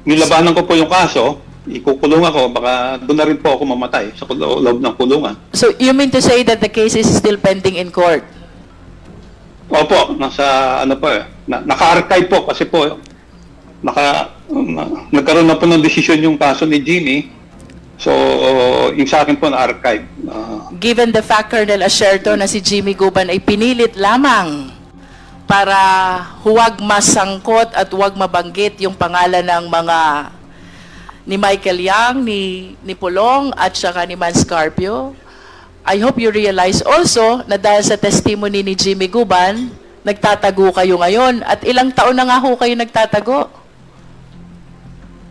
nilabanan ko po yung kaso, ikukulong ako, baka doon na rin po ako mamatay sa loob ng kulungan. So, you mean to say that the case is still pending in court? Opo, nasa naka-archive po kasi po nagkaroon na po ng desisyon yung kaso ni Jimmy. So, yung sa akin po na-archive. Given the fact, Colonel Asherto, na si Jimmy Guban ay pinilit lamang para huwag masangkot at huwag mabanggit yung pangalan ng mga ni Michael Yang, ni Pulong, at saka ni Man Scarpio, I hope you realize also na dahil sa testimony ni Jimmy Guban, nagtatago kayo ngayon. At ilang taon na nga ho kayo nagtatago?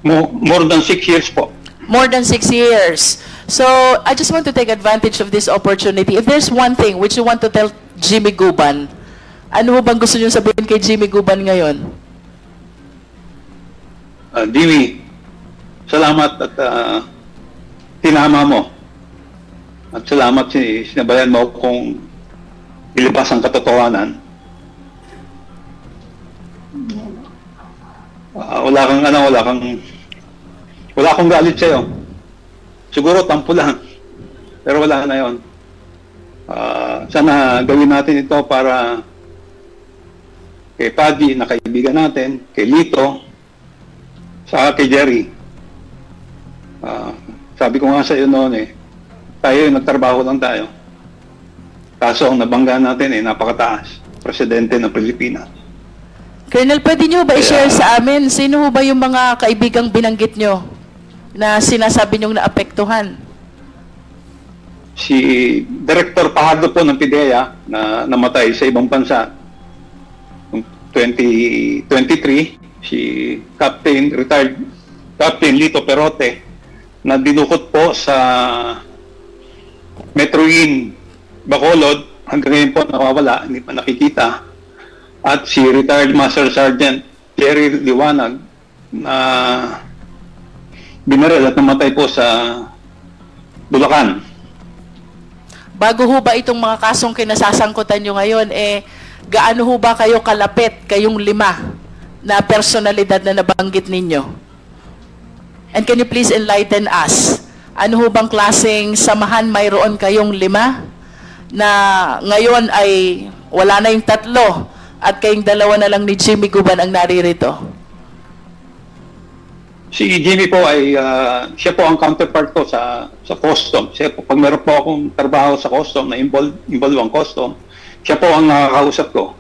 More than 6 years po. More than 6 years. So, I just want to take advantage of this opportunity. If there's one thing which you want to tell Jimmy Guban, ano ho bang gusto niyo sabihin kay Jimmy Guban ngayon? Jimmy, salamat at tinama mo. At salamat sinabayan mo kung ilabas ang katotohanan. Wala akong galit sa'yo. Siguro tampo lang. Pero wala na yon. Sana gawin natin ito para kay Paddy na kaibigan natin, kay Lito, saka kay Jerry. Sabi ko nga sa iyo noon tayo nagtrabaho lang tayo. Kaso ang nabangga natin napakataas. Presidente ng Pilipinas. Colonel, pwede nyo ba i-share sa amin, sino ho ba yung mga kaibigang binanggit nyo na sinasabi nyong naapektuhan? Si Director Pajardo po ng PIDEA na namatay sa ibang bansa noong 2023, si retired Captain Lito Perote na dinukot po sa Metro Inn, Bacolod, hanggang ngayon po nawawala, hindi pa nakikita. At si retired Master Sergeant Jerry Liwanag na binaril at namatay po sa Bulacan. Bago ho ba itong mga kasong kinasasangkutan nyo ngayon, gaano ho ba kayo kalapit, kayong 5 na personalidad na nabanggit ninyo? And can you please enlighten us? Ano ho bang klaseng samahan mayroon kayong 5 na ngayon ay wala na yung 3 at kayong 2 na lang ni Jimmy Guban ang naririto? Si Jimmy po ay siya po ang counterpart ko sa custom. Siya po, pag meron po akong trabaho sa custom na involve ang custom, siya po ang nakakausap ko.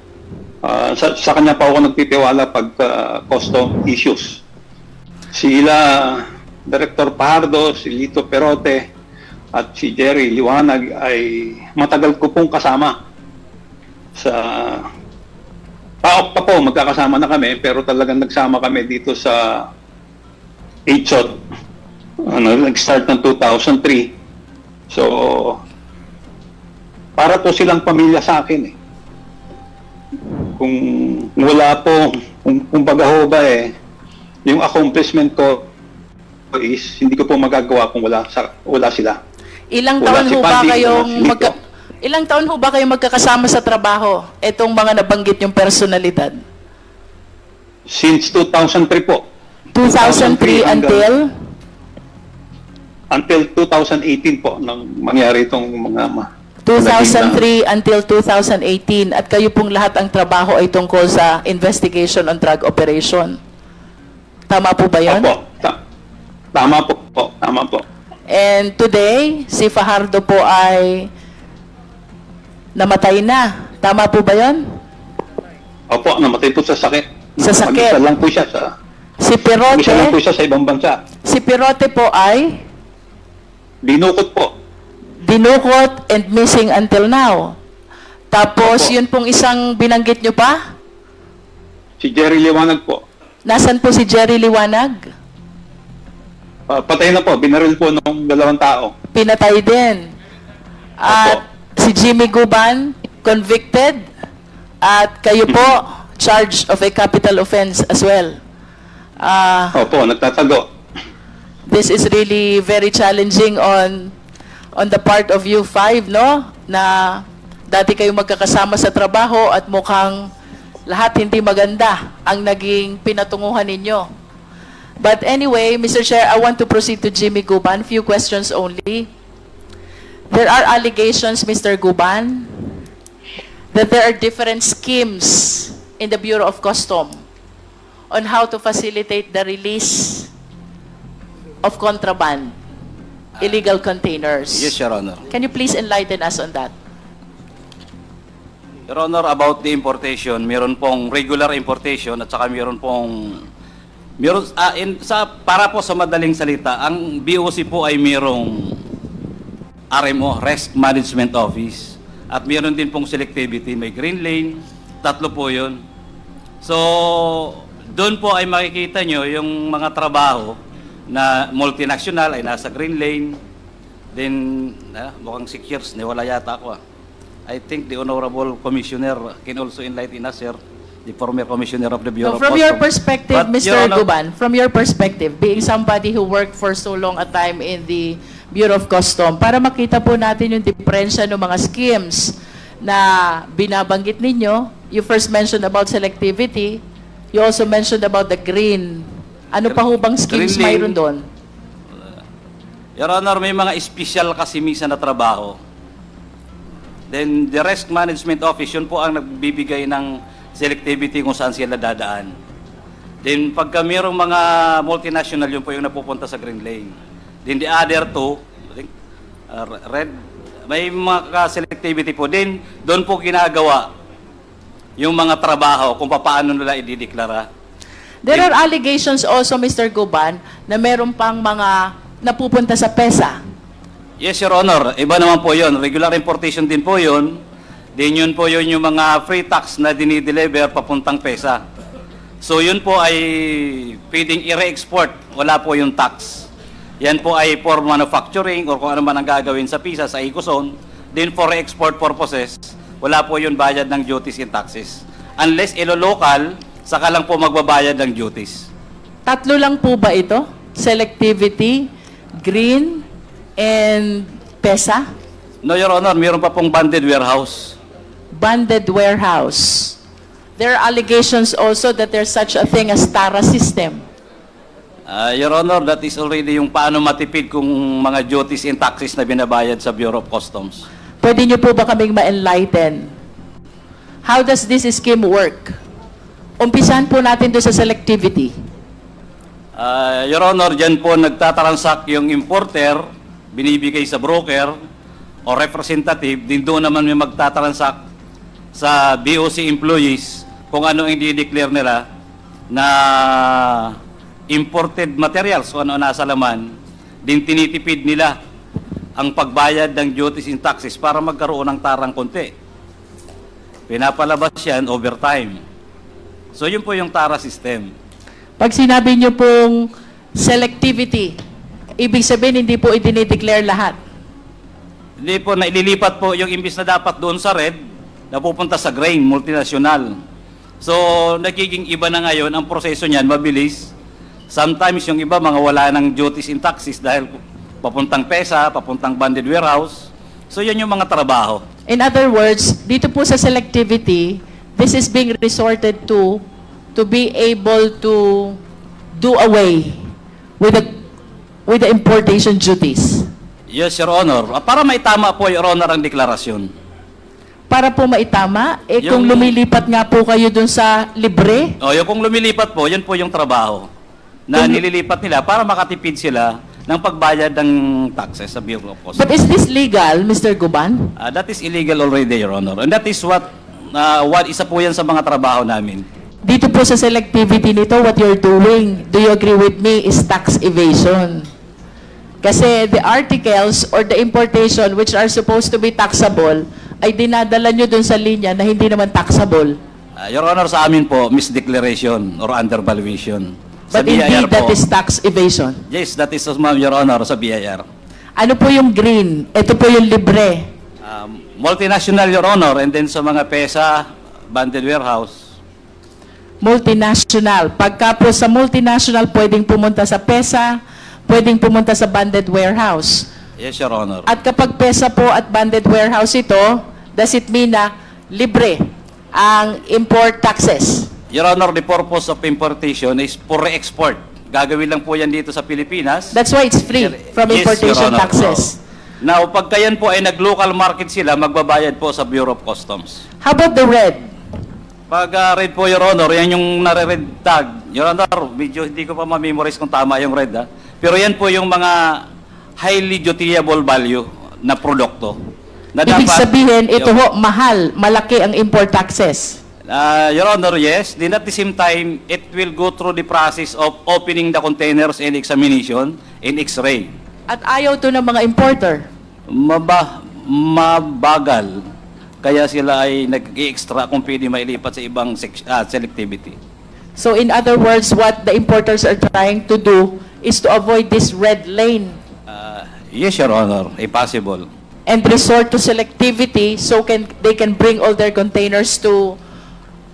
Sa kanya pa ako nagtitiwala pag custom issues. Sila Director Pajardo, si Lito Perote at si Jerry Liwanag ay matagal ko pong kasama sa PAOK pa po, magkakasama na kami, pero talagang nagsama kami dito sa HOT. Nag-start ng 2003. So, para po silang pamilya sa akin Kung wala po, kung baga ho ba yung accomplishment ko is hindi ko po magagawa kung wala sila. Ilang Wala taon si ho ba Paddy, kayong wala si Lito. Ilang taon ho ba kayo magkakasama sa trabaho? Itong mga nabanggit yung personalidad. Since 2003 po. 2003 until? Until 2018 po nang mangyari itong mga 2003 until 2018. At kayo pong lahat ang trabaho ay tungkol sa investigation on drug operation. Tama po ba yun? Opo. Tama po. And today, si Fajardo po ay namatay na. Tama po ba yun? Opo, namatay po sa sakit. Sa sakit. Mag-isa lang po siya sa Si Perote, Isa lang po siya sa ibang bansa. si Perote po ay Dinukot po. dinukot and missing until now. Tapos, Opo. yun pong isang binanggit nyo pa? Si Jerry Liwanag po. Nasaan po si Jerry Liwanag? Patay na po. Binaril po ng 2 tao. Pinatay din. At si Jimmy Guban, convicted. At kayo po, charged of a capital offense as well. Opo, nagtatago. This is really very challenging on the part of you 5, no? Na dati kayo magkakasama sa trabaho at mukhang lahat hindi maganda ang naging pinatunguhan ninyo. But anyway, Mr. Chair, I want to proceed to Jimmy Guban. Few questions only. There are allegations, Mr. Guban, that there are different schemes in the Bureau of Customs on how to facilitate the release of contraband, illegal containers. Yes, Your Honor. Can you please enlighten us on that? Your Honor, about the importation, meron pong regular importation at saka para po sa madaling salita, ang BOC po ay merong RMO, Risk Management Office. At meron din pong selectivity, may green lane, 3 po yun. So, doon po ay makikita nyo yung mga trabaho na multinational ay nasa green lane. Then, mukhang 6 years, wala yata ako. I think the Honorable Commissioner can also enlighten us, sir, the former Commissioner of the Bureau So of from your Customs. perspective, But, Mr. Your Honor, Guban, from your perspective, being somebody who worked for so long a time in the Bureau of Customs, para makita po natin yung diferensya ng mga schemes na binabanggit ninyo. You first mentioned about selectivity. You also mentioned about the green. Ano pa ho bang schemes Green lane. mayroon doon? Your Honor, may mga special kasi minsan na trabaho. Then, the Risk Management Office, yun po ang nagbibigay ng selectivity kung saan sila dadaan. Then, pagka mayroong mga multinational, yun po yung napupunta sa green lane. Then, the other two, I think, red, may mga selectivity po. Then, doon po ginagawa yung mga trabaho kung paano nila idideklara. There are allegations also, Mr. Guban, na meron pang mga napupunta sa PESA. Yes, Your Honor. Iba naman po yun. Regular importation din po yun. Then yun po yun yung mga free tax na dinideliver papuntang PESA. So yun po ay pwedeng i-re-export. Wala po yung tax. Yan po ay for manufacturing or kung ano man ang gagawin sa PISA, sa Ecozone. Then for re-export purposes, wala po yun bayad ng duties and taxes. Unless ilo-local, saka lang po magbabayad ng duties. Tatlo lang po ba ito? Selectivity, green, and PESA? No, Your Honor, mayroon pa pong banded warehouse. Banded warehouse. There are allegations also that there's such a thing as TARA system. Your Honor, that is already yung paano matipid kung mga duties and taxes na binabayad sa Bureau of Customs. Pwede niyo po ba kaming ma-enlighten? How does this scheme work? Umpisahan po natin doon sa selectivity. Your Honor, dyan po nagtatransact yung importer, binibigay sa broker o representative, din doon naman may magtatransact sa BOC employees kung ano ang i-declare nila na imported materials o ano nasa laman, din tinitipid nila ang pagbayad ng duties and taxes para magkaroon ng tarang konti. Pinapalabas yan overtime. So yun po yung TARA system. Pag sinabi niyo pong selectivity, ibig sabihin hindi po i-declare lahat. Hindi po, naililipat po yung imbis na dapat doon sa red, napupunta sa grain, multinational. So, nagiging iba na ngayon, ang proseso niyan, mabilis. Sometimes yung iba, mga wala ng duties and taxes dahil papuntang PESA, papuntang banded warehouse. So, yun yung mga trabaho. In other words, dito po sa selectivity, this is being resorted to be able to do away with the importation duties. Yes, Your Honor. Para maitama po, Your Honor, ang deklarasyon. Para po maitama, kung Yung- lumilipat nga po kayo dun sa libre, O, yung kung lumilipat po, yun po yung trabaho na nililipat nila para makatipid sila ng pagbayad ng taxes sa Bureau of Customs. but is this legal, Mr. Guban? That is illegal already, Your Honor. And that is what isa po yan sa mga trabaho namin. Dito po sa selectivity nito, what you're doing, do you agree with me, is tax evasion. Kasi the articles or the importation which are supposed to be taxable, ay dinadala nyo dun sa linya na hindi naman taxable. Your Honor, sa amin po, misdeclaration or undervaluation. Sa But BIR indeed, that po, is tax evasion. yes, that is, ma'am, Your Honor, sa BIR. Ano po yung green? Ito po yung libre. Multinational, Your Honor, and then sa mga PESA, banded warehouse. Multinational. Pagka po sa multinational, pwedeng pumunta sa PESA, pwedeng pumunta sa banded warehouse. Yes, Your Honor. At kapag PESA po at banded warehouse ito, does it mean na libre ang import taxes? Your Honor, the purpose of importation is for re-export. Gagawin lang po yan dito sa Pilipinas. That's why it's free from Yes, Your importation Honor. taxes. Now, pagka yan po ay nag-local market sila, magbabayad po sa Bureau of Customs. How about the red? Pag red po, Your Honor, yan yung nare-red tag. Your Honor, medyo hindi ko pa ma-memorize kung tama yung red, ha? Pero yan po yung mga highly dutiable value na produkto. Na Ibig dapat- sabihin, ito ho, mahal, malaki ang import taxes. Your Honor, yes. Then at the same time, it will go through the process of opening the containers and examination and X-ray. At ayaw to ng mga importer. Mabagal. Kaya sila ay nag-i-extra kung pwede mailipat sa ibang selectivity. So in other words, what the importers are trying to do is to avoid this red lane Yes, Your Honor, possible. and resort to selectivity so they can bring all their containers to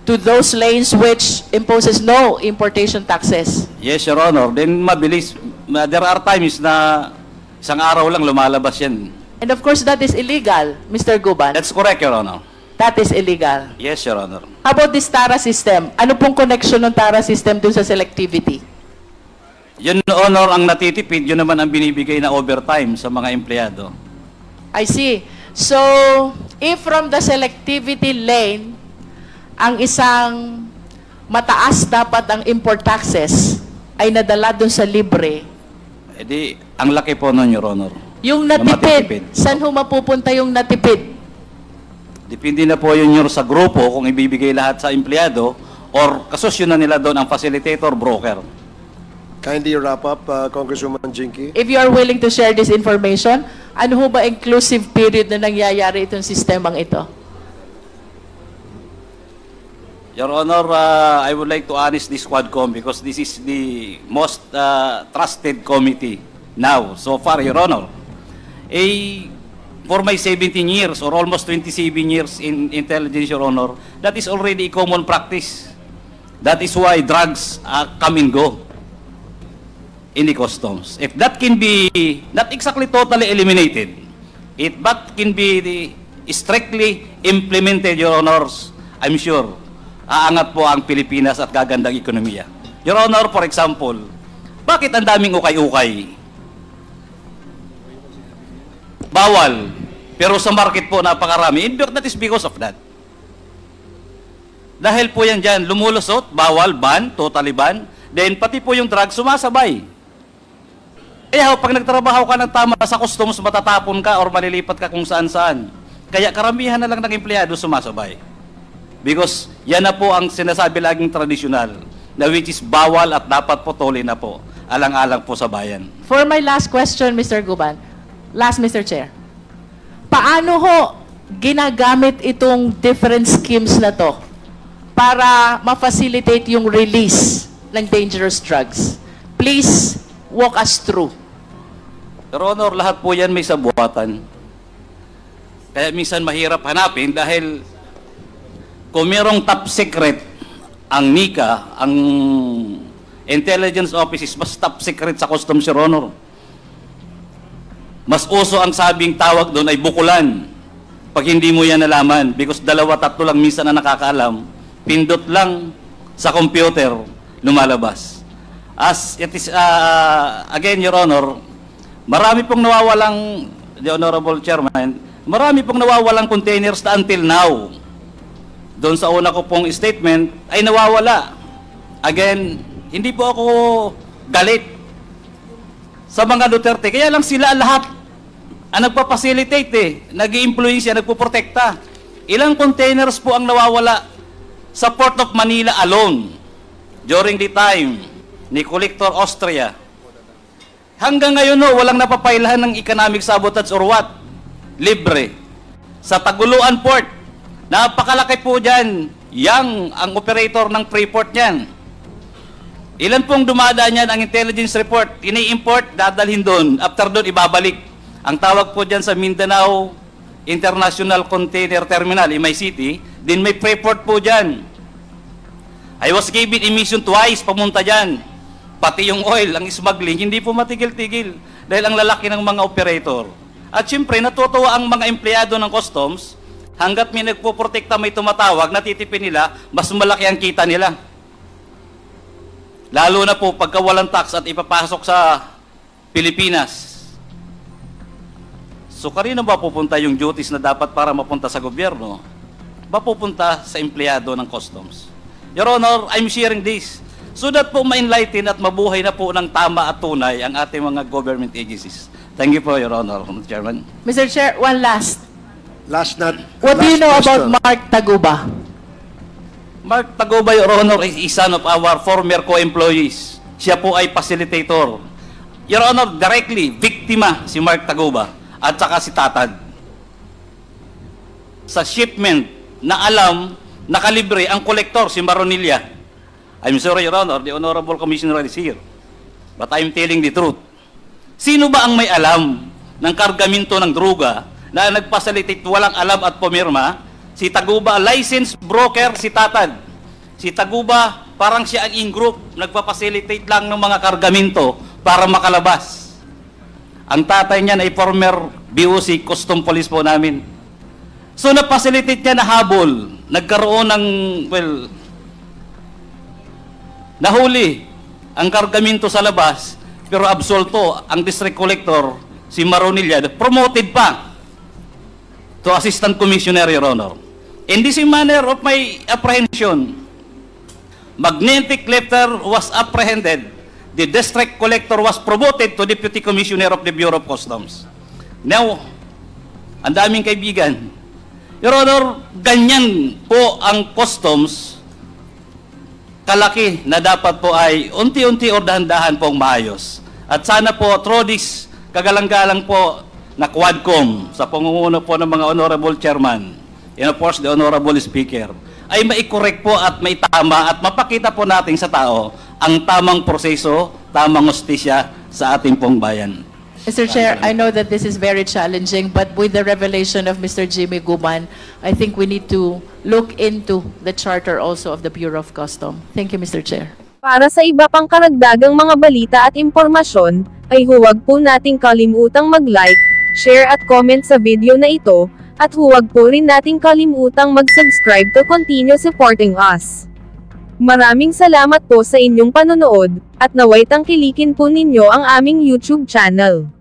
those lanes which imposes no importation taxes. Yes, Your Honor. Then mabilis. There are times na isang araw lang lumalabas yan. And of course, that is illegal, Mr. Guban. That's correct, Your Honor. That is illegal. Yes, Your Honor. How about this TARA system? Ano pong connection ng TARA system dun sa selectivity? Yun, Honor, ang natitipid, yun naman ang binibigay na overtime sa mga empleyado. I see. So, if from the selectivity lane, ang isang mataas dapat ang import taxes ay nadala dun sa libre, E di, ang laki po nun, Your Honor. yung Na natipid, matitipid. saan ho mapupunta yung natipid? Depende na po yun sa grupo kung ibibigay lahat sa empleyado or kasosyo na nila doon ang facilitator, broker. Kindly wrap up, Congresswoman Jinky. If you are willing to share this information, ano ho ba inclusive period na nangyayari itong sistemang ito? Your Honor, I would like to honest this Quadcom because this is the most trusted committee now, so far, Your Honor. For my 17 years or almost 27 years in intelligence, Your Honor, that is already a common practice. That is why drugs come and go in the customs. If that can be not exactly totally eliminated, if that can be strictly implemented, Your Honors, I'm sure aangat po ang Pilipinas at gagandang ekonomiya. Your Honor, for example, bakit ang daming ukay-ukay? Bawal. Pero sa market po napakarami. In fact, that is because of that. Dahil po yan dyan, lumulusot, bawal, ban, totally ban. Then pati po yung drug sumasabay. Kaya pag nagtrabaho ka ng tama sa customs, matatapon ka or malilipat ka kung saan-saan. Kaya karamihan na lang ng empleyado sumasabay. Because yan na po ang sinasabi laging tradisyonal, na which is bawal at dapat po tuli na po. Alang-alang po sa bayan. For my last question, Mr. Guban. Last, Mr. Chair. Paano ho ginagamit itong different schemes na to para ma-facilitate yung release ng dangerous drugs? Please walk us through. Your Honor, lahat po yan may sabuatan. Kaya minsan mahirap hanapin dahil kung merong top secret ang NICA, ang intelligence offices, mas top secret sa customs, Your Honor. Mas uso ang sabing tawag doon ay bukulan. Pag hindi mo yan nalaman, because 2-3 lang minsan na nakakaalam, pindot lang sa computer, lumalabas. As it is, again, Your Honor, marami pong nawawalang, the Honorable Chairman, marami pong nawawalang containers na until now. Doon sa una ko pong statement, ay nawawala. Again, hindi po ako galit sa mga Duterte. Kaya lang sila lahat ang nagpa-facilitate nag-i-influence yan, nagpo-protekta. Ilang containers po ang nawawala sa Port of Manila alone during the time ni Collector Austria. Hanggang ngayon walang napapailahan ng economic sabotage or what? Libre. Sa Taguluan Port, napakalaki po dyan, ang operator ng Freeport niyan. Ilan pong dumadaan yan ang intelligence report, ini-import, dadalhin doon, after doon ibabalik. Ang tawag po dyan sa Mindanao International Container Terminal, MICT, din may Freeport po dyan. I was given emission twice, pamunta dyan. Pati yung oil, ang smuggling, hindi po matigil-tigil dahil ang lalaki ng mga operator. At syempre, natutuwa ang mga empleyado ng customs, hanggat may nagpoprotekta, may tumatawag, natitipin nila, mas malaki ang kita nila. Lalo na po pagka walang tax at ipapasok sa Pilipinas. So kanino ba pupunta yung duties na dapat para mapunta sa gobyerno? Ba pupunta sa empleyado ng customs? Your Honor, I'm sharing this so that po ma-enlighten at mabuhay na po ng tama at tunay ang ating mga government agencies. Thank you po, Your Honor, Mr. Chairman. Mr. Chair, one last. Last What do you know about question. Mark Taguba? Mark Taguba, Your Honor, is son of our former co-employees. Siya po ay facilitator. Your Honor, directly, biktima si Mark Taguba at saka si Tatad. Sa shipment na alam, nakalibre ang kolektor, si Maronilla. I'm sorry, Your Honor, the Honorable Commissioner is here. But I'm telling the truth. Sino ba ang may alam ng kargamento ng droga na nagpasalitate walang alam at pumirma? Si Taguba, licensed broker, si Tatad. Si Taguba, parang siya ang in-group, nagpapasilitate lang ng mga kargamento para makalabas. Ang tatay niya ay former BOC, custom police po namin. So na-facilitate niya na habol. Nagkaroon ng, well, nahuli ang kargamento sa labas, pero absolto ang district collector, si Maronilla, promoted pa to Assistant Commissioner, Your Honor. In this manner of my apprehension, magnetic letter was apprehended. The district collector was promoted to Deputy Commissioner of the Bureau of Customs. Now, ang daming kaibigan. Your Honor, ganyan po ang customs kalaki na dapat po ay unti-unti o dahan-dahan pong maayos. At sana po, through this kagalang-galang po na Quadcom sa pangunguna po ng mga honorable chairman and of course the honorable speaker, ay mai-correct po at maitama at mapakita po natin sa tao ang tamang proseso, tamang hustisya sa ating pong bayan. Mr. Chair, I know that this is very challenging, but with the revelation of Mr. Jimmy Guban, I think we need to look into the charter also of the Bureau of Customs. Thank you, Mr. Chair. Para sa iba pang karagdagang mga balita at impormasyon, ay huwag po nating kalimutang mag-like, share at comment sa video na ito, at huwag po rin nating kalimutang mag-subscribe to continue supporting us. Maraming salamat po sa inyong panonood, at naway tangkilikin po ninyo ang aming YouTube channel.